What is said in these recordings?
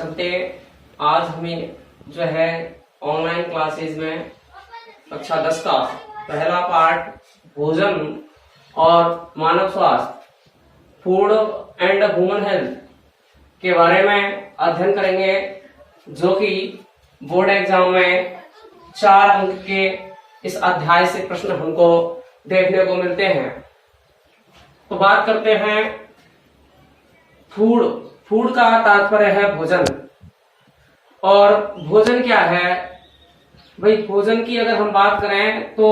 चलते आज हमें जो है ऑनलाइन क्लासेस में कक्षा 10 का पहला पार्ट भोजन और मानव स्वास्थ्य फूड एंड ह्यूमन हेल्थ के बारे में अध्ययन करेंगे, जो कि बोर्ड एग्जाम में 4 अंक के इस अध्याय से प्रश्न हमको देखने को मिलते हैं। तो बात करते हैं फूड का तात्पर्य है भोजन। और भोजन क्या है भाई? भोजन की अगर हम बात करें तो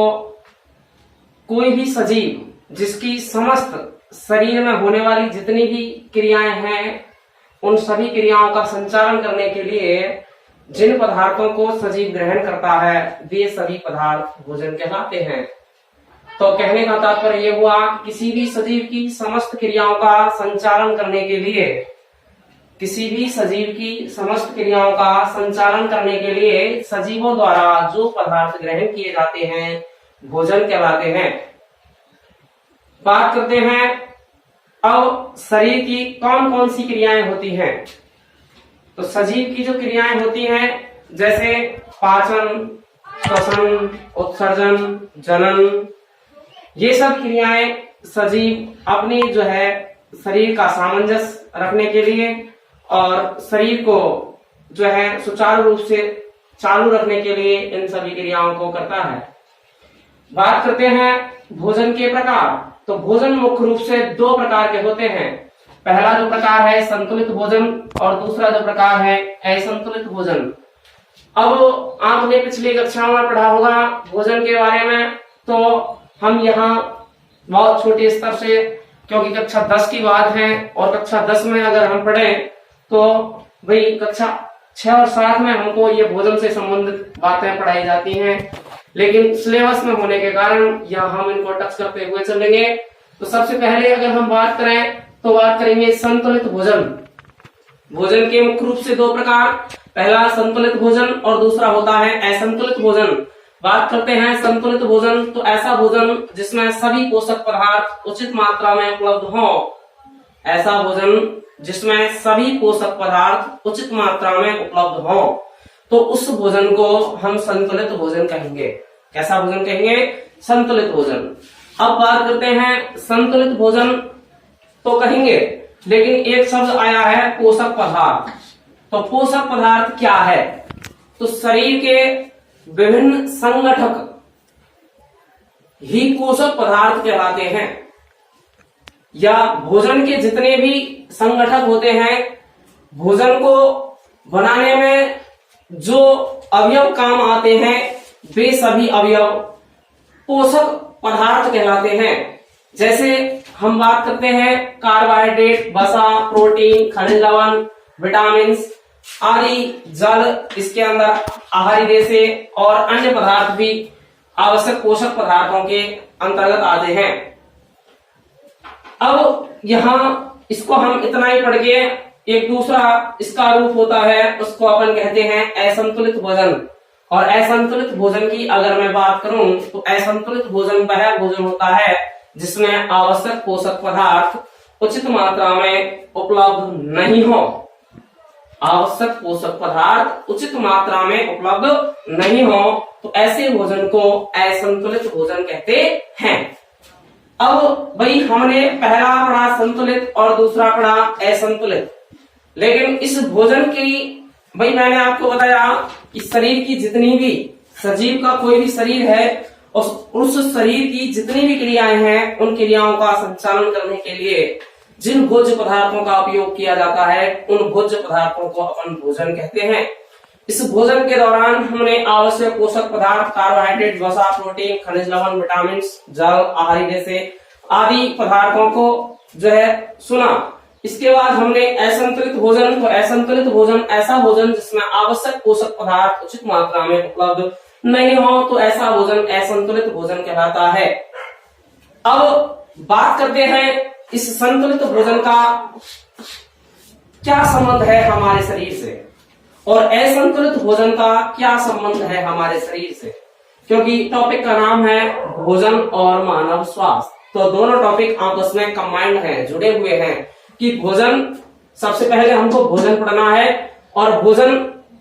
कोई भी सजीव जिसकी समस्त शरीर में होने वाली जितनी भी क्रियाएं हैं, उन सभी क्रियाओं का संचालन करने के लिए जिन पदार्थों को सजीव ग्रहण करता है वे सभी पदार्थ भोजन कहलाते हैं। तो कहने का तात्पर्य ये हुआ, किसी भी सजीव की समस्त क्रियाओं का संचालन करने के लिए, किसी भी सजीव की समस्त क्रियाओं का संचालन करने के लिए सजीवों द्वारा जो पदार्थ ग्रहण किए जाते हैं भोजन कहलाते हैं। बात करते हैं अब शरीर की कौन कौन सी क्रियाएं होती हैं। तो सजीव की जो क्रियाएं होती हैं, जैसे पाचन, श्वसन, उत्सर्जन, जनन, ये सब क्रियाएं सजीव अपनी जो है शरीर का सामंजस्य रखने के लिए और शरीर को जो है सुचारू रूप से चालू रखने के लिए इन सभी क्रियाओं को करता है। बात करते हैं भोजन के प्रकार। तो भोजन मुख्य रूप से 2 प्रकार के होते हैं। पहला जो प्रकार है संतुलित भोजन और दूसरा जो प्रकार है असंतुलित भोजन। अब आपने पिछली कक्षाओं में पढ़ा होगा भोजन के बारे में, तो हम यहाँ बहुत छोटे स्तर से, क्योंकि कक्षा 10 की बात है और कक्षा 10 में अगर हम पढ़ें तो भाई कक्षा 6 और 7 में हमको ये भोजन से संबंधित बातें पढ़ाई जाती हैं, लेकिन सिलेबस में होने के कारण यहाँ हम इनको टच करते हुए चलेंगे। तो सबसे पहले अगर हम बात करें तो बात करेंगे संतुलित भोजन। भोजन के मुख्य रूप से 2 प्रकार, पहला संतुलित भोजन और दूसरा होता है असंतुलित भोजन। बात करते हैं संतुलित भोजन, तो ऐसा भोजन जिसमें सभी पोषक पदार्थ उचित मात्रा में उपलब्ध हो। ऐसा भोजन जिसमें सभी पोषक पदार्थ उचित मात्रा में उपलब्ध हो, तो उस भोजन को हम संतुलित भोजन कहेंगे। कैसा भोजन कहेंगे? संतुलित भोजन। अब बात करते हैं संतुलित भोजन तो कहेंगे, लेकिन एक शब्द आया है पोषक पदार्थ। तो पोषक पदार्थ क्या है? तो शरीर के विभिन्न संगठक ही पोषक पदार्थ कहलाते हैं, या भोजन के जितने भी संगठक होते हैं, भोजन को बनाने में जो अवयव काम आते हैं वे सभी अवयव पोषक पदार्थ कहलाते हैं। जैसे हम बात करते हैं कार्बोहाइड्रेट, वसा, प्रोटीन, खनिज लवण, विटामिन आदि, जल, इसके अंदर आहारी रेशे और अन्य पदार्थ भी आवश्यक पोषक पदार्थों के अंतर्गत आते हैं। अब यहाँ इसको हम इतना ही पढ़ के, एक दूसरा इसका रूप होता है, उसको अपन कहते हैं असंतुलित भोजन। और असंतुलित भोजन की अगर मैं बात करूं तो असंतुलित भोजन वह भोजन होता है जिसमें आवश्यक पोषक पदार्थ उचित मात्रा में उपलब्ध नहीं हो। आवश्यक पोषक पदार्थ उचित मात्रा में उपलब्ध नहीं हो, तो ऐसे भोजन को असंतुलित भोजन कहते हैं। अब भाई हमने पहला पढ़ा संतुलित और दूसरा पढ़ा असंतुलित, लेकिन इस भोजन की भाई मैंने आपको बताया कि शरीर की जितनी भी, सजीव का कोई भी शरीर है, उस शरीर की जितनी भी क्रियाएं हैं, उन क्रियाओं का संचालन करने के लिए जिन भोज्य पदार्थों का उपयोग किया जाता है, उन भोज्य पदार्थों को अपन भोजन कहते हैं। इस भोजन के दौरान हमने आवश्यक पोषक पदार्थ कार्बोहाइड्रेट, वसा, प्रोटीन, खनिज लवण, विटामिन, जल, आहारी रेशे आदि पदार्थों को जो है सुना। इसके बाद हमने असंतुलित भोजन। तो असंतुलित भोजन ऐसा भोजन जिसमें आवश्यक पोषक पदार्थ उचित मात्रा में उपलब्ध नहीं हो, तो ऐसा भोजन असंतुलित भोजन कहलाता है। अब बात करते हैं इस संतुलित भोजन का क्या संबंध है हमारे शरीर से, और असंतुलित भोजन का क्या संबंध है हमारे शरीर से, क्योंकि टॉपिक का नाम है भोजन और मानव स्वास्थ्य। तो दोनों टॉपिक आपस में कंबाइंड हैं, जुड़े हुए हैं कि भोजन, सबसे पहले हमको भोजन पढ़ना है और भोजन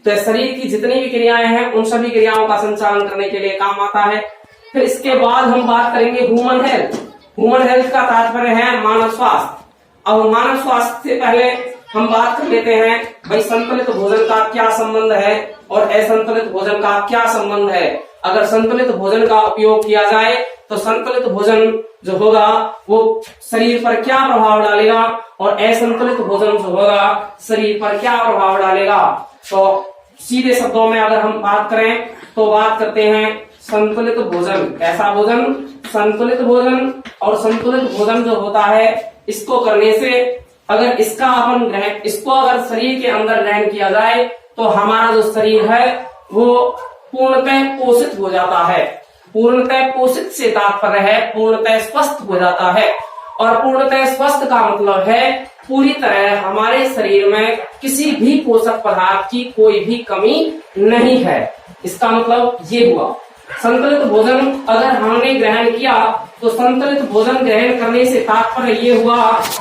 तो शरीर की जितनी भी क्रियाएं हैं उन सभी क्रियाओं का संचालन करने के लिए काम आता है। फिर इसके बाद हम बात करेंगे ह्यूमन हेल्थ। ह्यूमन हेल्थ का तात्पर्य है मानव स्वास्थ्य। अब मानव स्वास्थ्य से पहले हम बात कर लेते हैं भाई संतुलित भोजन का क्या संबंध है और असंतुलित भोजन का क्या संबंध है। अगर संतुलित भोजन का उपयोग किया जाए तो संतुलित भोजन जो होगा वो शरीर पर क्या प्रभाव डालेगा और असंतुलित भोजन जो होगा शरीर पर क्या प्रभाव डालेगा। तो सीधे शब्दों में अगर हम बात करें तो बात करते हैं संतुलित भोजन। कैसा भोजन? संतुलित भोजन। और संतुलित भोजन जो होता है इसको करने से अगर इसको अगर शरीर के अंदर ग्रहण किया जाए तो हमारा जो शरीर है वो पूर्णतः पोषित हो जाता है। पूर्णतः पोषित से तात्पर्य है पूर्णतः स्वस्थ हो जाता है। और पूर्णतः स्वस्थ का मतलब है पूरी तरह हमारे शरीर में किसी भी पोषक पदार्थ की कोई भी कमी नहीं है। इसका मतलब ये हुआ। संतुलित भोजन अगर हमने ग्रहण किया तो संतुलित भोजन ग्रहण करने से तात्पर्य ये हुआ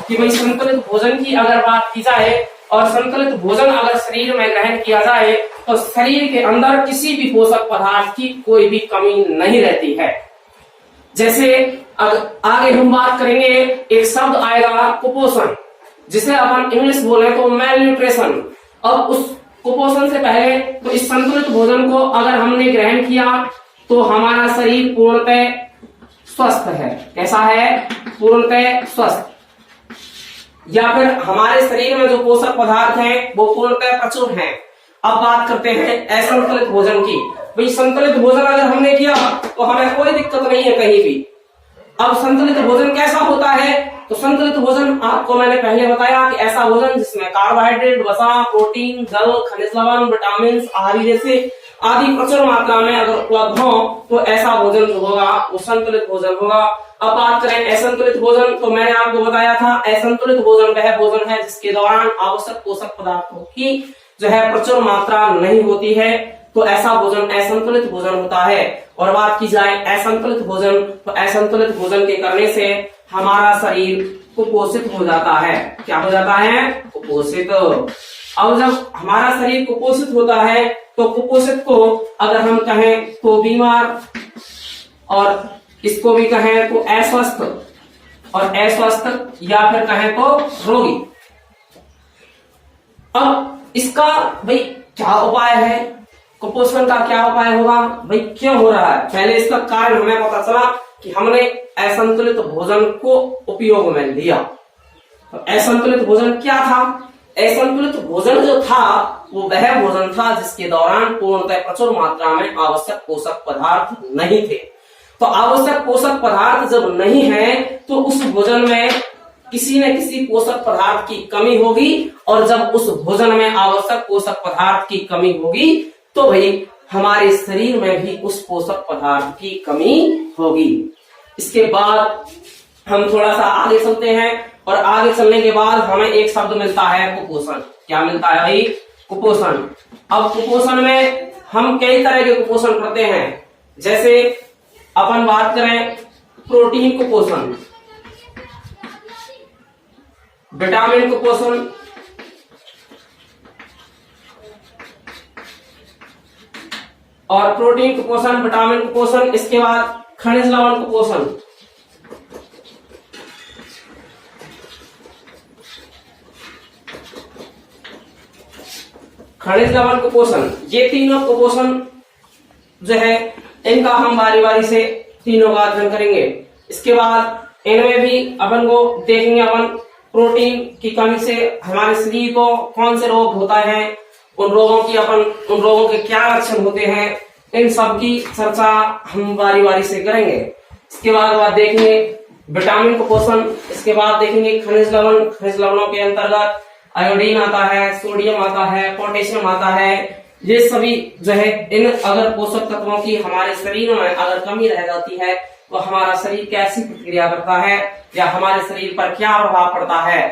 कि भाई संतुलित भोजन की अगर बात की जाए और संतुलित भोजन अगर शरीर में ग्रहण किया जाए तो शरीर के अंदर किसी भी पोषक पदार्थ की कोई भी कमी नहीं रहती है। जैसे आगे हम बात करेंगे एक शब्द आएगा कुपोषण, जिसे अपन इंग्लिश बोले तो मेल न्यूट्रिशन। अब उस कुपोषण से पहले तो इस संतुलित भोजन को अगर हमने ग्रहण किया तो हमारा शरीर पूर्णतः स्वस्थ है। कैसा है? पूर्णतः स्वस्थ। या फिर हमारे शरीर में जो पोषक पदार्थ हैं वो पूर्णतः प्रचुर हैं। अब बात करते हैं असंतुलित भोजन की। भाई संतुलित भोजन अगर हमने किया तो हमें कोई दिक्कत नहीं है कहीं भी। अब संतुलित भोजन कैसा होता है? तो संतुलित भोजन आपको मैंने पहले बताया कि ऐसा भोजन जिसमें कार्बोहाइड्रेट, वसा, प्रोटीन, जल, खनिज लवण, विटामिन, आहारी जैसे आदि प्रचुर मात्रा में अगर उपलब्ध हो तो ऐसा भोजन जो होगा वो संतुलित भोजन होगा। अब बात करें असंतुलित भोजन, तो मैंने आपको बताया था असंतुलित भोजन वह भोजन है जिसके दौरान आवश्यक पोषक पदार्थों की जो है प्रचुर मात्रा नहीं होती है, तो ऐसा भोजन असंतुलित भोजन होता है। और बात की जाए असंतुलित भोजन, तो असंतुलित भोजन के करने से हमारा शरीर कुपोषित हो जाता है। क्या हो जाता है? कुपोषित। अब जब हमारा शरीर कुपोषित होता है तो कुपोषित को अगर हम कहें तो बीमार, और इसको भी कहें तो अस्वस्थ, और अस्वस्थ या फिर कहें तो रोगी। अब इसका भाई क्या उपाय है? कुपोषण का क्या उपाय होगा? भाई क्यों हो रहा है? पहले इसका कारण हमें पता चला कि हमने असंतुलित भोजन को उपयोग में लिया। तो असंतुलित भोजन क्या था? असंतुलित भोजन जो था वो वह भोजन था जिसके दौरान पूर्णतः प्रचुर मात्रा में आवश्यक पोषक पदार्थ नहीं थे। तो आवश्यक पोषक पदार्थ जब नहीं है तो उस भोजन में किसी न किसी पोषक पदार्थ की कमी होगी, और जब उस भोजन में आवश्यक पोषक पदार्थ की कमी होगी तो भाई हमारे शरीर में भी उस पोषक पदार्थ की कमी होगी। इसके बाद हम थोड़ा सा आगे चलते हैं, और आगे चलने के बाद हमें एक शब्द मिलता है कुपोषण। क्या मिलता है भाई? कुपोषण। अब कुपोषण में हम कई तरह के कुपोषण करते हैं। जैसे अपन बात करें प्रोटीन कुपोषण, विटामिन कुपोषण, और प्रोटीन कुपोषण, विटामिन कुपोषण, इसके बाद खनिज लवण कुपोषण। खनिज लवण कुपोषण, ये तीनों कुपोषण जो है इनका हम बारी बारी से तीनों का अध्ययन करेंगे। इसके बाद इनमें भी अपन को देखेंगे अपन प्रोटीन की कमी से हमारे शरीर को कौन से रोग होता है, उन रोगों के क्या लक्षण होते हैं, इन सब की चर्चा हम बारी बारी से करेंगे। इसके बाद देखेंगे विटामिन कुपोषण, इसके बाद देखेंगे खनिज लवण। खनिज लवणों के अंतर्गत आयोडीन आता है, सोडियम आता है, पोटेशियम आता है। ये सभी जो है इन अगर पोषक तत्वों की हमारे शरीर में अगर कमी रह जाती है तो हमारा शरीर कैसी प्रतिक्रिया करता है या हमारे शरीर पर क्या प्रभाव पड़ता है।